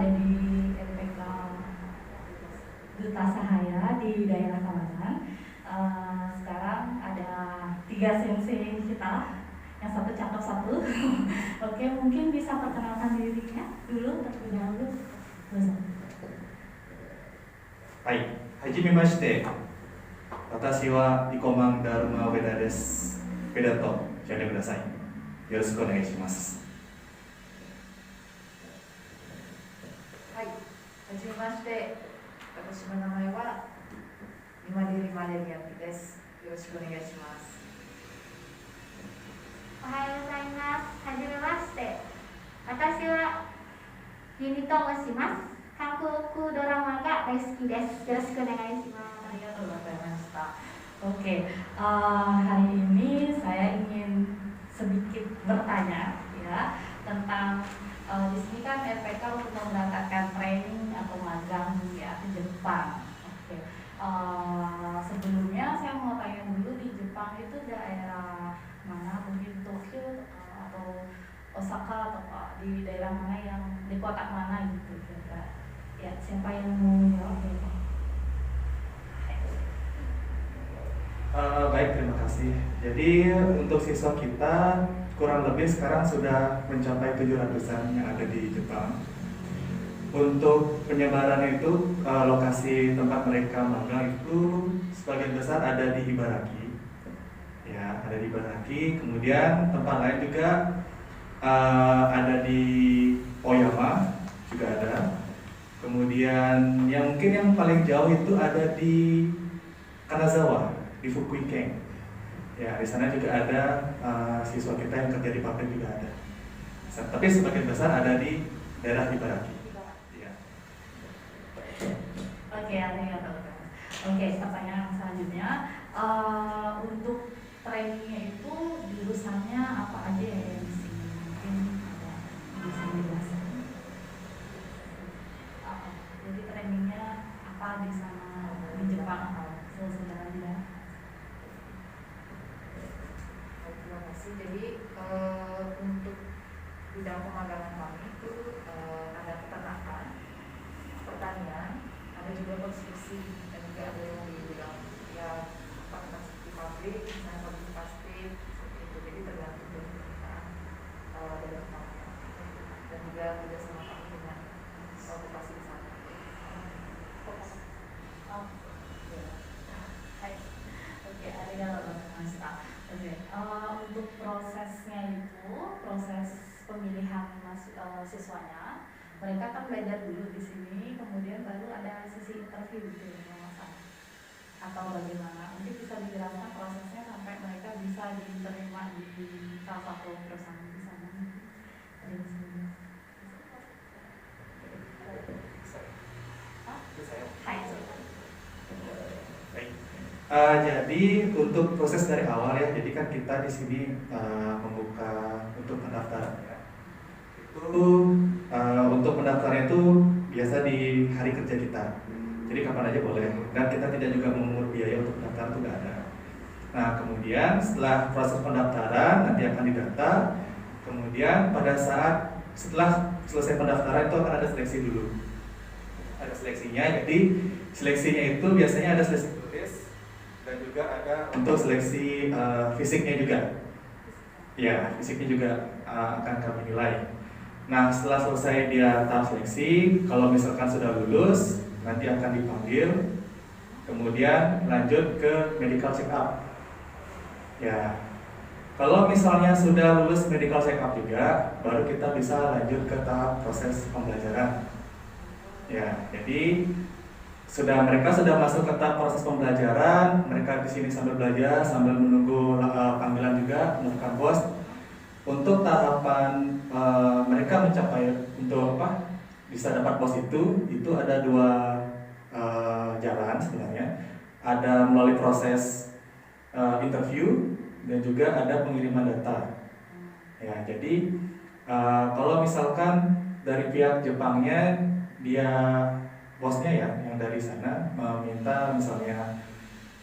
ada di LPK Duta Sahaya di daerah Tabanan. Sekarang ada 3 sensei kita, yang satu cakep satu. Oke, mungkin bisa perkenalkan dirinya dulu terlebih dahulu. Hai, hajimemashite. Watashi wa Ikoman Dharma Veda desu. Veda to呼んでください。よろしくお願いします。はい、はじめまして。私の名前は今出までりあきです。よろしくお願いします。おはようございます。はじめまして。私はユニと申します。韓国ドラマが大好きです。よろしくお願いします。ありがとうございました。Oke, hari ini saya ingin sedikit bertanya ya tentang di sini kan RPK untuk mengadakan training atau magang ya di Jepang. Oke, sebelumnya saya mau tanya dulu di Jepang itu daerah mana, mungkin Tokyo atau Osaka atau di daerah mana, yang di kota mana gitu kira-kira. Ya, siapa yang mau jawab ya? Baik, terima kasih. Jadi untuk siswa kita kurang lebih sekarang sudah mencapai 700-an yang ada di Jepang. Untuk penyebaran itu lokasi tempat mereka magang itu sebagian besar ada di Ibaraki. Ya, ada di Ibaraki. Kemudian tempat lain juga ada di Oyama juga ada. Kemudian yang mungkin yang paling jauh itu ada di Kanazawa, di Fukuiken. Ya, di sana juga ada siswa kita yang kerja di pabrik juga ada. Tapi sebagian besar ada di daerah Ibaraki. Ya. Oke, Oke, pertanyaan selanjutnya, untuk trainingnya itu jurusannya apa aja ya yang di sini? Mungkin ada bisa dijelaskan. Jadi trainingnya apa di sana di Jepang atau sesudah aja? Terima kasih. Jadi untuk bidang pemagangan kami itu ada peternakan, pertanian, ada juga konstruksi, dan juga ada yang di bidang ya di pabrik, misalnya pabrik plastik seperti itu. Jadi tergantung dari perusahaan dari tempatnya, dan juga kerjasama kami dengan okupasi di sana. Untuk prosesnya itu, proses pemilihan siswanya, mereka kan belajar dulu di sini, kemudian baru ada sesi interview gitu ya, atau bagaimana? Mungkin bisa dijelaskan prosesnya sampai mereka bisa diterima di salah satu perusahaan di sana. Jadi untuk proses dari awal ya, jadi kan kita di sini membuka untuk pendaftaran ya. Itu untuk pendaftaran itu biasa di hari kerja kita. Jadi kapan aja boleh. Dan kita tidak juga memungut biaya untuk pendaftaran, itu nggak ada. Nah kemudian setelah proses pendaftaran nanti akan didata. Kemudian pada saat setelah selesai pendaftaran itu akan ada seleksi dulu. Ada seleksinya. Jadi seleksinya itu biasanya ada seleksi tulis dan juga ada untuk seleksi fisiknya juga. Ya, fisiknya juga akan kami nilai. Nah, setelah selesai dia tahap seleksi, kalau misalkan sudah lulus, nanti akan dipanggil, kemudian lanjut ke medical check up. Ya, kalau misalnya sudah lulus medical check up juga, baru kita bisa lanjut ke tahap proses pembelajaran. Ya, jadi mereka sudah masuk ke tahap proses pembelajaran, mereka di sini sambil belajar, sambil menunggu panggilan juga menekan bos. Untuk tahapan mereka mencapai untuk bisa dapat pos itu ada 2 jalan sebenarnya. Ada melalui proses interview dan juga ada pengiriman data. Ya, jadi kalau misalkan dari pihak Jepangnya, dia bosnya ya yang dari sana meminta misalnya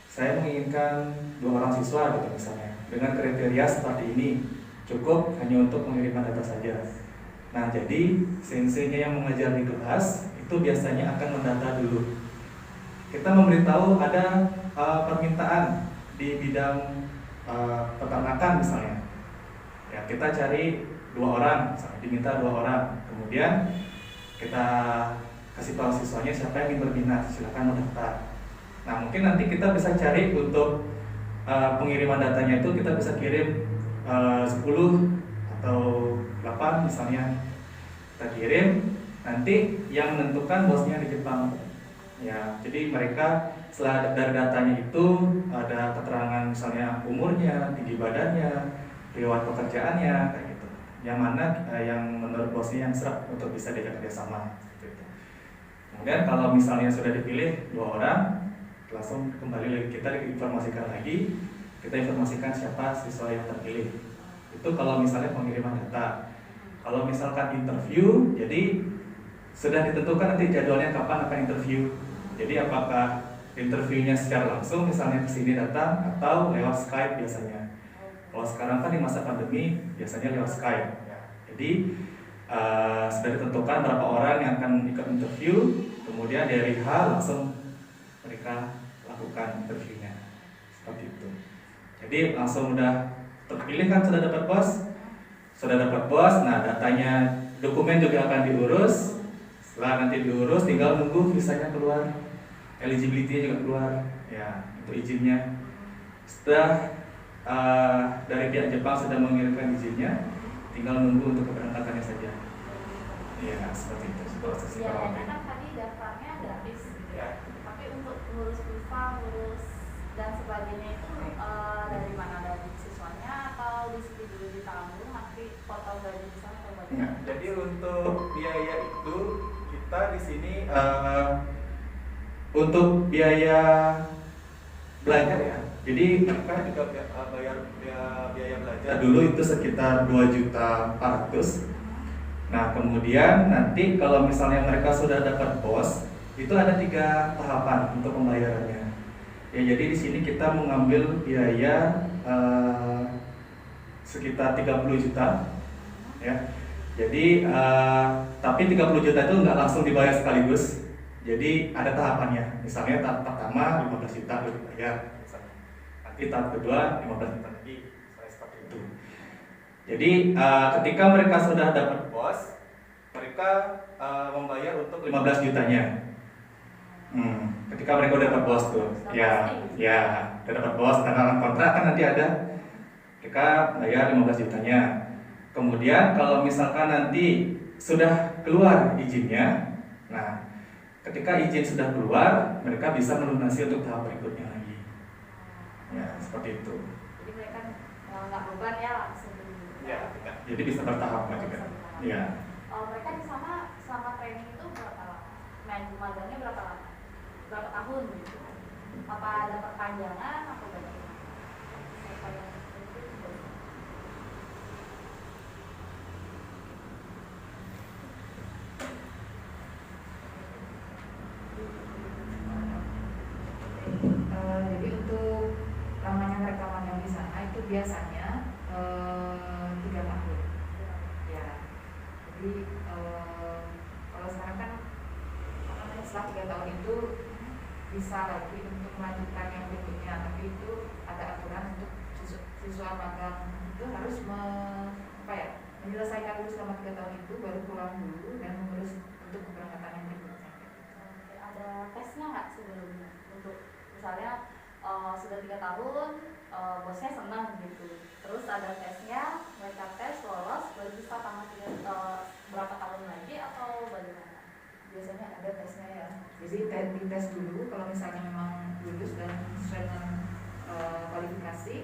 saya menginginkan 2 orang siswa gitu misalnya dengan kriteria seperti ini, cukup hanya untuk pengiriman data saja. Nah, jadi senseinya yang mengajar di kelas itu biasanya akan mendata dulu. Kita memberitahu ada permintaan di bidang peternakan misalnya. Ya, kita cari 2 orang, misalnya diminta 2 orang. Kemudian kita kasih tahu siswanya siapa yang ingin berminat, silakan mendaftar. Nah, mungkin nanti kita bisa cari untuk pengiriman datanya itu kita bisa kirim 10 atau 8 misalnya. Kita kirim, nanti yang menentukan bosnya di Jepang. Ya, jadi mereka setelah dari datanya itu ada keterangan misalnya umurnya, tinggi badannya, riwayat pekerjaannya kayak gitu. Yang mana yang menurut bosnya yang serap untuk bisa diajak kerjasama. Gitu. Kemudian kalau misalnya sudah dipilih 2 orang, langsung kembali lagi kita informasikan lagi, kita informasikan siapa siswa yang terpilih. Itu kalau misalnya pengiriman data. Kalau misalkan interview, jadi sudah ditentukan nanti jadwalnya kapan akan interview. Jadi apakah interviewnya secara langsung misalnya kesini datang atau lewat Skype biasanya. Kalau sekarang kan di masa pandemi biasanya lewat Skype. Jadi sudah ditentukan berapa orang yang akan ikut interview, kemudian dari H langsung mereka lakukan interviewnya. Seperti itu. Jadi langsung udah terpilih kan, sudah dapat bos, nah datanya, dokumen juga akan diurus. Setelah nanti diurus, tinggal nunggu visanya keluar, eligibility-nya juga keluar, ya itu izinnya. Setelah dari pihak Jepang sudah mengirimkan izinnya, tinggal nunggu untuk keberangkatannya saja. Ya seperti itu proses. Biayanya kan tadi daftarnya gratis, gitu. Ya. Tapi untuk ngurus visa, ngurus dan sebagainya itu dari mana, dari siswanya atau di situ dulu ditanggung nanti potong gaji di sana atau bagaimana? Ya, jadi untuk biaya itu kita di sini untuk biaya belajar ya. Jadi mereka juga bayar biaya belajar dulu itu sekitar 2.400.000. Nah, kemudian nanti kalau misalnya mereka sudah dapat bos, itu ada 3 tahapan untuk pembayarannya. Ya, jadi di sini kita mengambil biaya sekitar 30 juta, ya. Jadi tapi 30 juta itu nggak langsung dibayar sekaligus. Jadi ada tahapannya. Misalnya tahap pertama 15 juta dibayar, misalnya. Nanti tahap kedua 15 juta lagi, misalnya seperti itu. Jadi ketika mereka sudah dapat bos, mereka membayar untuk 15 jutanya. Ketika mereka udah dapat bos tuh, ya udah dapat bos, karena dalam kontrak kan nanti ada mereka bayar 15 jutanya. Kemudian kalau misalkan nanti sudah keluar izinnya, nah ketika izin sudah keluar, mereka bisa melunasi untuk tahap berikutnya lagi. Ya seperti itu. Jadi mereka nggak beban ya langsung. Ya, jadi bisa bertahap juga. Ya. Mereka di sana selama training itu berapa lama? Magangnya berapa lama? Berapa tahun gitu? Apa ada perpanjangan atau bagaimana? Jadi untuk lamanya mereka magang di sana itu biasanya 3 tahun. Ya. Jadi kalau sekarang kan setelah 3 tahun itu bisa lagi untuk melanjutkan yang berikutnya, tapi itu ada aturan untuk siswa magang itu harus menyelesaikan dulu selama 3 tahun itu, baru pulang dulu dan mengurus untuk keberangkatan yang berikutnya. Ada tesnya nggak sebelumnya? Untuk misalnya sudah 3 tahun, bosnya senang gitu. Terus ada tesnya, mereka tes lolos, baru bisa tambah berapa tahun lagi atau bagaimana? Biasanya ada tesnya ya. Jadi dites dulu, kalau misalnya memang lulus dan sesuai dengan kualifikasi,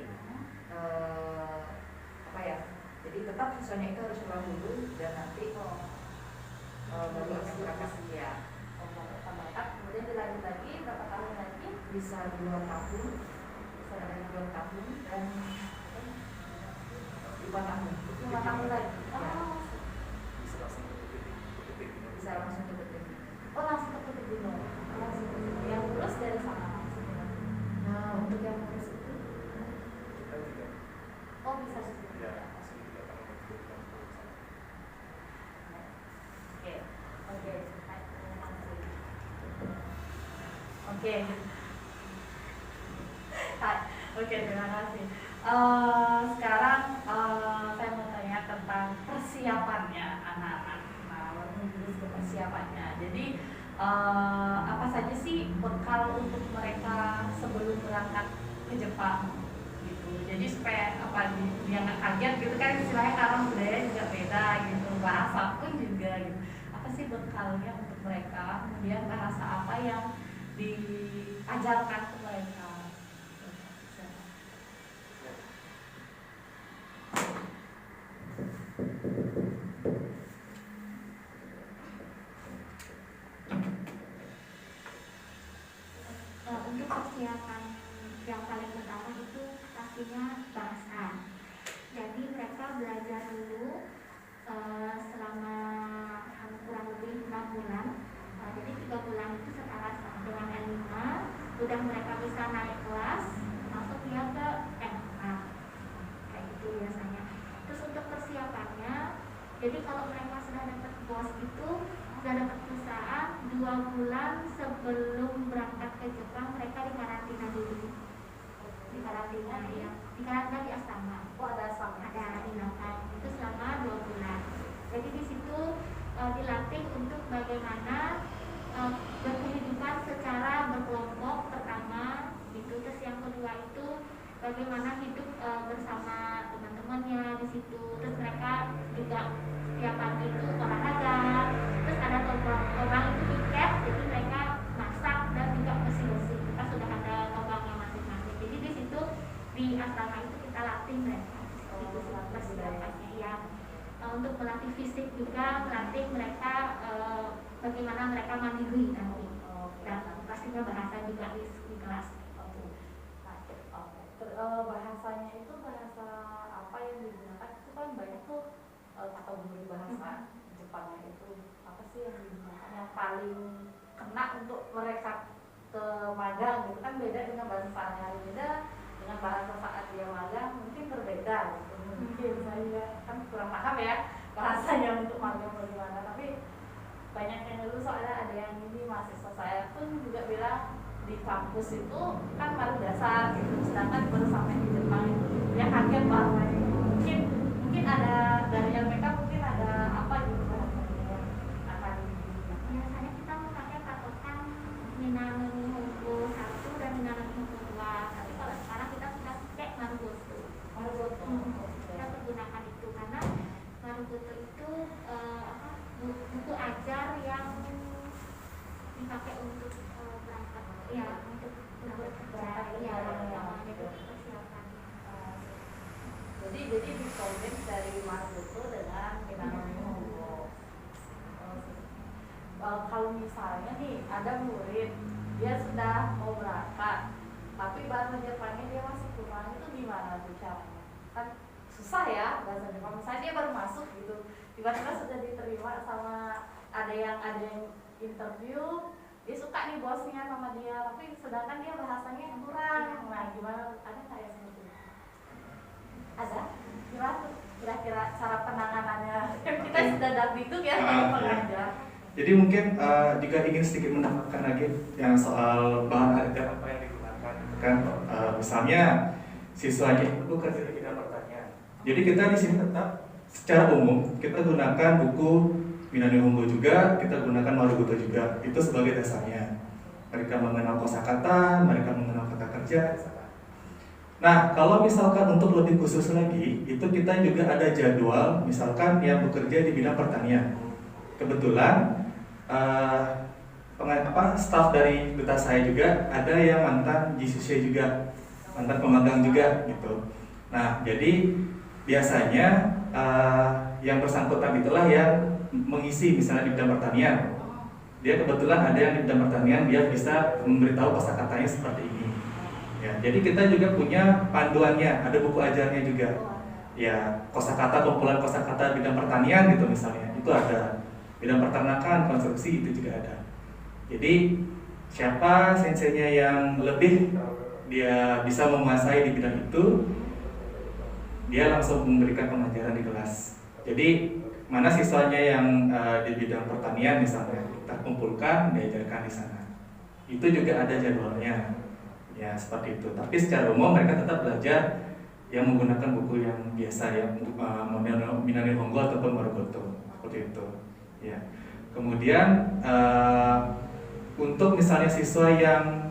jadi tetap siswanya itu harus pulang dulu dan nanti baru akan berangkat ya. Kemudian dilanjut lagi berapa tahun lagi? Bisa 2 tahun, bisa dari 2 tahun dan 5 tahun. 5 tahun lagi. Bisa langsung ke detik. Oh langsung ke titik gunung. Yang lulus dari sana maksudnya. Nah untuk yang lulus itu, oh bisa juga. Oke. Hai. Oke, terima kasih. Sekarang saya mau tanya tentang persiapannya anak-anak. Nah, menuju ke persiapannya. Jadi apa saja sih bekal untuk mereka sebelum berangkat ke Jepang gitu. Jadi supaya dia nggak kaget gitu kan, istilahnya karena budaya juga beda gitu, bahasa pun juga gitu. Apa sih bekalnya untuk mereka? Kemudian bahasa apa yang diajarkan ke mereka? Untuk persiapan yang paling pertama itu pastinya bahasa. Jadi mereka belajar dulu selama kurang lebih 6 bulan. Jadi 3 bulan itu setara dengan N5, udah mereka bisa naik kelas, masuk dia ke N4, kayak gitu biasanya. Terus untuk persiapannya, jadi kalau mereka sudah dapat bos itu, sudah dapat perusahaan, 2 bulan sebelum berangkat ke Jepang mereka dikarantina dulu. Dikarantina ya, dikarantina di asrama. Oh, ada asrama. Ada tindakan itu selama 2 bulan. Jadi di situ dilatih untuk bagaimana berkehidupan secara berkelompok pertama itu. Terus yang kedua itu bagaimana hidup bersama teman-temannya di situ. Terus mereka juga setiap pagi itu olahraga. Terus ada tombang itu tiket, jadi mereka masak dan juga bersih-bersih. Kita sudah ada tombangnya masing-masing. Jadi di situ di asrama itu kita latih mereka. Itu persiapannya ya. Untuk melatih fisik juga, melatih mereka bagaimana mereka mandiri nanti. Dan pastinya bahasa juga di kelas. Bahasanya itu bahasa apa yang digunakan? Itu kan banyak tuh kategori bahasa Jepangnya itu. Apa sih yang digunakan yang paling kena untuk mereka ke magang gitu kan, beda dengan bahasa sehari-hari, beda dengan bahasa saat dia magang mungkin berbeda gitu. Mungkin saya kan kurang paham ya bahasanya untuk magang bagaimana, tapi banyak yang dulu soalnya ada yang ini mahasiswa saya pun juga bilang di kampus itu kan baru dasar gitu, sedangkan baru sampai di Jepang itu dia kaget banget. Mungkin ada dari LPK mungkin ada apa gitu bahasanya yang akan Biasanya kita memakai patokan Minano Nihongo 1 dan Minano Nihongo 2. Tapi kalau sekarang kita sudah pakai Marugoto. Kita menggunakan itu karena Marugoto itu buku ajar yang dipakai untuk berangkat ya, untuk berangkat kerja ya, jadi persiapan. Jadi dikomit dari Marugoto dengan Minano Nihongo. Kalau misalnya nih ada murid dia sudah mau berangkat tapi bahasa Jepangnya dia masih kurang, itu gimana tuh caranya? Kan susah ya bahasa Jepang. Misalnya dia baru masuk gitu, tiba-tiba sudah diterima sama ada yang interview, dia suka nih bosnya sama dia, tapi sedangkan dia bahasanya kurang. Nah gimana? Ada nggak ya seperti itu? Ada? Gimana tuh kira-kira cara penanganannya? Kita sudah dapet ya sebagai pengajar. Jadi mungkin jika ingin sedikit menambahkan lagi yang soal bahan ajar apa yang digunakan, kan misalnya siswanya itu bekerja di bidang pertanian. Jadi kita di sini tetap secara umum kita gunakan buku Minano Nihongo juga, kita gunakan Marugoto juga. Itu sebagai dasarnya. Mereka mengenal kosakata, mereka mengenal kata kerja. Nah, kalau misalkan untuk lebih khusus lagi, itu kita juga ada jadwal, misalkan yang bekerja di bidang pertanian. Kebetulan staf dari duta saya juga ada yang mantan Jisushe juga, mantan pemagang juga gitu. Nah, jadi biasanya yang bersangkutan itulah yang mengisi misalnya di bidang pertanian. Dia kebetulan ada yang di bidang pertanian, dia bisa memberitahu kosakatanya seperti ini. Ya, jadi kita juga punya panduannya, ada buku ajarnya juga. Ya, kosakata, kumpulan kosakata bidang pertanian gitu misalnya, itu ada. Bidang peternakan, konstruksi itu juga ada. Jadi siapa senseinya yang lebih dia bisa menguasai di bidang itu, dia langsung memberikan pengajaran di kelas. Jadi mana siswanya yang di bidang pertanian misalnya kita kumpulkan, diajarkan di sana. itu juga ada jadwalnya, ya seperti itu. Tapi secara umum mereka tetap belajar yang menggunakan buku yang biasa ya, model Minami Hongo ataupun Monogoto, seperti itu. Ya. Kemudian untuk misalnya siswa yang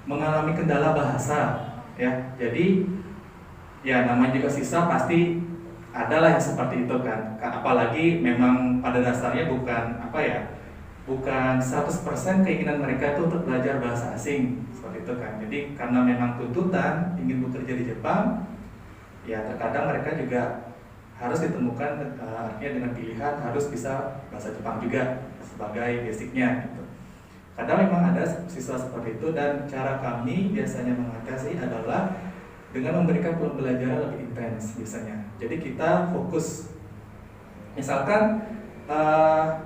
mengalami kendala bahasa, ya, jadi ya namanya juga siswa pasti adalah yang seperti itu kan. Apalagi memang pada dasarnya bukan apa ya, bukan 100% keinginan mereka itu untuk belajar bahasa asing seperti itu kan. Jadi karena memang tuntutan ingin bekerja di Jepang, ya terkadang mereka juga harus ditemukan artinya dengan pilihan harus bisa bahasa Jepang juga sebagai basicnya gitu. Kadang memang ada siswa seperti itu, dan cara kami biasanya mengatasi adalah dengan memberikan pembelajaran lebih intens biasanya. Jadi kita fokus, misalkan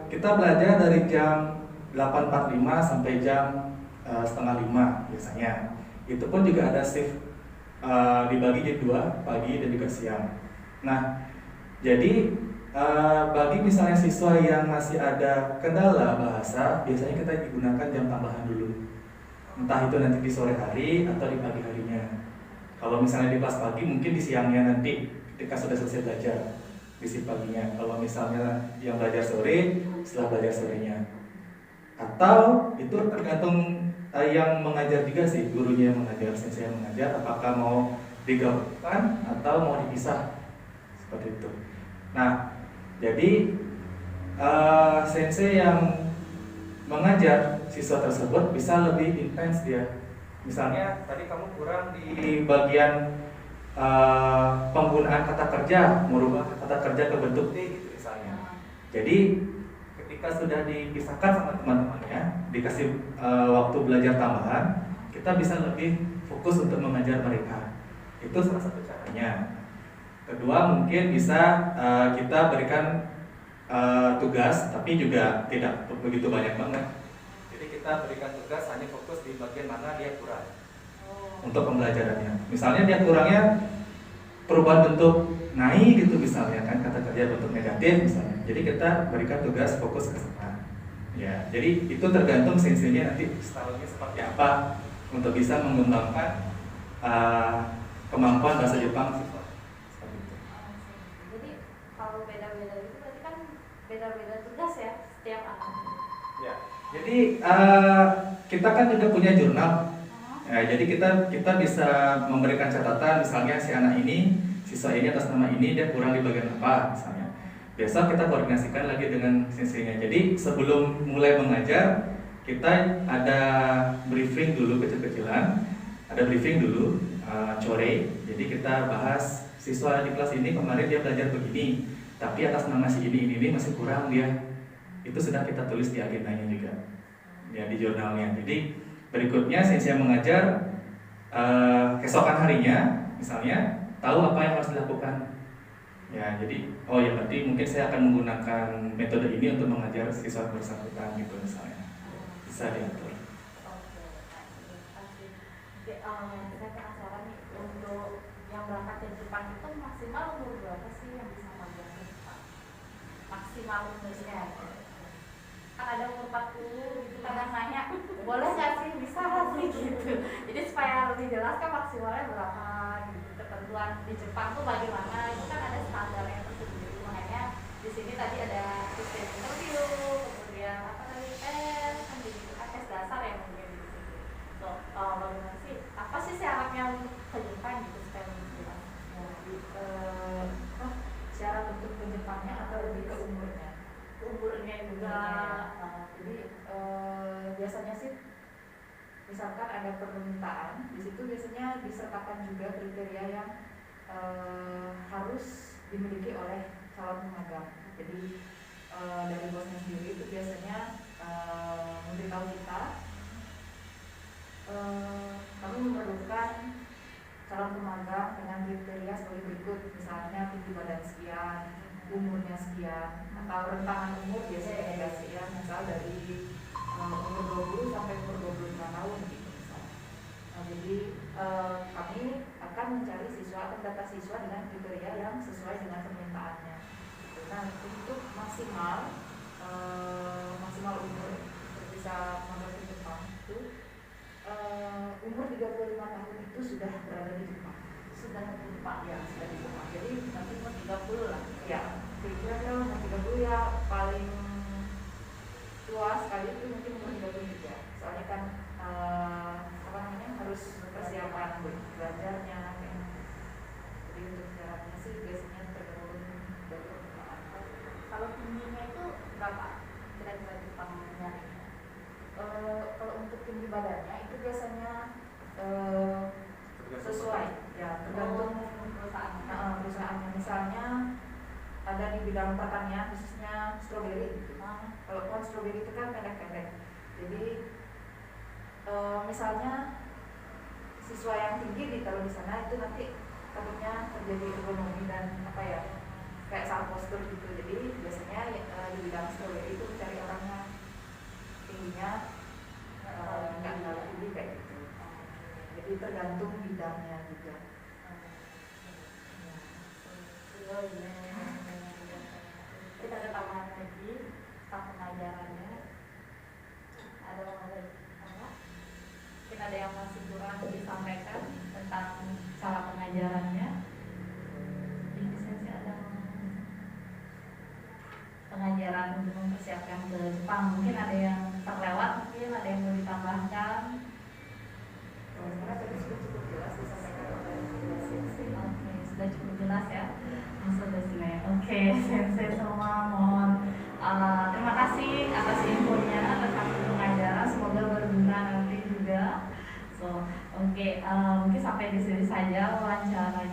kita belajar dari jam 8.45 sampai jam setengah 5 biasanya. Itu pun juga ada shift dibagi jadi 2, pagi dan juga siang. Nah, jadi bagi misalnya siswa yang masih ada kendala bahasa, biasanya kita digunakan jam tambahan dulu. Entah itu nanti di sore hari atau di pagi harinya. Kalau misalnya di kelas pagi, mungkin di siangnya nanti ketika sudah selesai belajar di shift paginya. Kalau misalnya yang belajar sore, setelah belajar sorenya. Atau itu tergantung yang mengajar juga sih, gurunya yang mengajar, sensei yang mengajar, apakah mau digabungkan atau mau dipisah seperti itu. Nah, jadi sensei yang mengajar siswa tersebut bisa lebih intens dia. Misalnya tadi kamu kurang di bagian penggunaan kata kerja, merubah kata kerja ke bentuk T gitu misalnya. Jadi ketika sudah dipisahkan sama teman-temannya, dikasih waktu belajar tambahan, kita bisa lebih fokus untuk mengajar mereka. Itu salah satu caranya. Kedua, mungkin bisa kita berikan tugas, tapi juga tidak begitu banyak banget. Jadi kita berikan tugas hanya fokus di bagian mana dia kurang untuk pembelajarannya. Misalnya dia kurangnya perubahan bentuk nai gitu misalnya kan, kata kerja bentuk negatif misalnya. Jadi kita berikan tugas fokus ke sana. Ya, jadi itu tergantung senseinya nanti stylenya seperti apa untuk bisa mengembangkan kemampuan bahasa Jepang siswa. Jadi kalau beda-beda itu berarti kan beda-beda tugas ya setiap anak. Ya. Jadi kita kan juga punya jurnal. Ya, jadi kita bisa memberikan catatan, misalnya si anak ini, siswa ini atas nama ini dia kurang di bagian apa misalnya. Besok kita koordinasikan lagi dengan senseinya. Jadi sebelum mulai mengajar, kita ada briefing dulu kecil-kecilan, ada briefing dulu core. Jadi kita bahas siswa di kelas ini kemarin dia belajar begini, tapi atas nama si ini masih kurang dia. Itu sudah kita tulis di agendanya juga, ya di jurnalnya. Jadi berikutnya sensei yang mengajar keesokan harinya misalnya tahu apa yang harus dilakukan. Ya, jadi oh ya berarti mungkin saya akan menggunakan metode ini untuk mengajar siswa bersangkutan gitu misalnya. Bisa diatur. Saya penasaran nih, untuk yang berangkat ke Jepang itu maksimal umur berapa sih yang bisa magang ke Jepang? Maksimal umurnya? Kan ada umur 40 gitu, kadang nanya boleh nggak sih, bisa nggak sih gitu. Jadi supaya lebih jelas kan maksimalnya berapa gitu, ketentuan di Jepang tuh bagaimana, itu kan ada standarnya tersendiri. Makanya di sini tadi ada sistem interview, kemudian apa tadi tes, kan gitu kan tes dasar ya mungkin di sini. So bagaimana sih, apa sih syaratnya untuk ke Jepang gitu supaya lebih jelas? Syarat untuk ke Jepangnya atau lebih ke umurnya? Umurnya juga. Jadi biasanya sih misalkan ada permintaan, di situ biasanya disertakan juga kriteria yang harus dimiliki oleh calon pemagang. Jadi dari bosnya sendiri itu biasanya memberitahu kita kami memerlukan calon pemagang dengan kriteria sebagai berikut, misalnya tinggi badan sekian, umurnya sekian, atau rentangan umur biasanya ada sekian, misal dari umur 20 sampai umur 25 tahun gitu misalnya. Jadi kami akan mencari siswa, akan data siswa dengan kriteria yang sesuai dengan permintaannya. Nah, untuk maksimal umur untuk bisa magang ke Jepang umur 35 tahun itu sudah berada di Jepang. Sudah lupa. Ya, sudah di Jepang. Jadi Nanti umur 30 lah. ya, kira-kira umur 30 ya paling tua sekali itu mungkin umur 33. Soalnya kan apa namanya harus persiapan belajarnya kan. Jadi untuk syaratnya sih biasanya tergantung dari perusahaan. Kalau tingginya itu berapa? Kira-kira Jepang nyarinya? Kalau untuk tinggi badannya itu biasanya sesuai ya tergantung perusahaannya. Misalnya ada di bidang pertanian khususnya stroberi gitu. Kalau pohon stroberi itu kan pendek-pendek, jadi misalnya siswa yang tinggi ditaruh di sana itu nanti takutnya terjadi ergonomi dan apa ya kayak salah postur gitu. Jadi biasanya di bidang stroberi itu mencari orangnya tingginya nggak terlalu tinggi kayak gitu. Jadi tergantung bidangnya juga. Kita ada tambahan lagi tentang pengajarannya. Ada lagi apa? Mungkin ada yang masih kurang disampaikan tentang cara pengajarannya. Di lisensi ada pengajaran untuk mempersiapkan ke Jepang. Mungkin ada yang terlewat, mungkin ada yang mau ditambahkan. Karena tadi sudah cukup jelas disampaikan oleh Sensei. Oke, sudah cukup jelas ya. Sudah sini. Oke, Sensei semua mohon terima kasih atas infonya tentang pengajaran. Semoga berguna nanti juga. Oke, mungkin sampai di sini saja wawancaranya.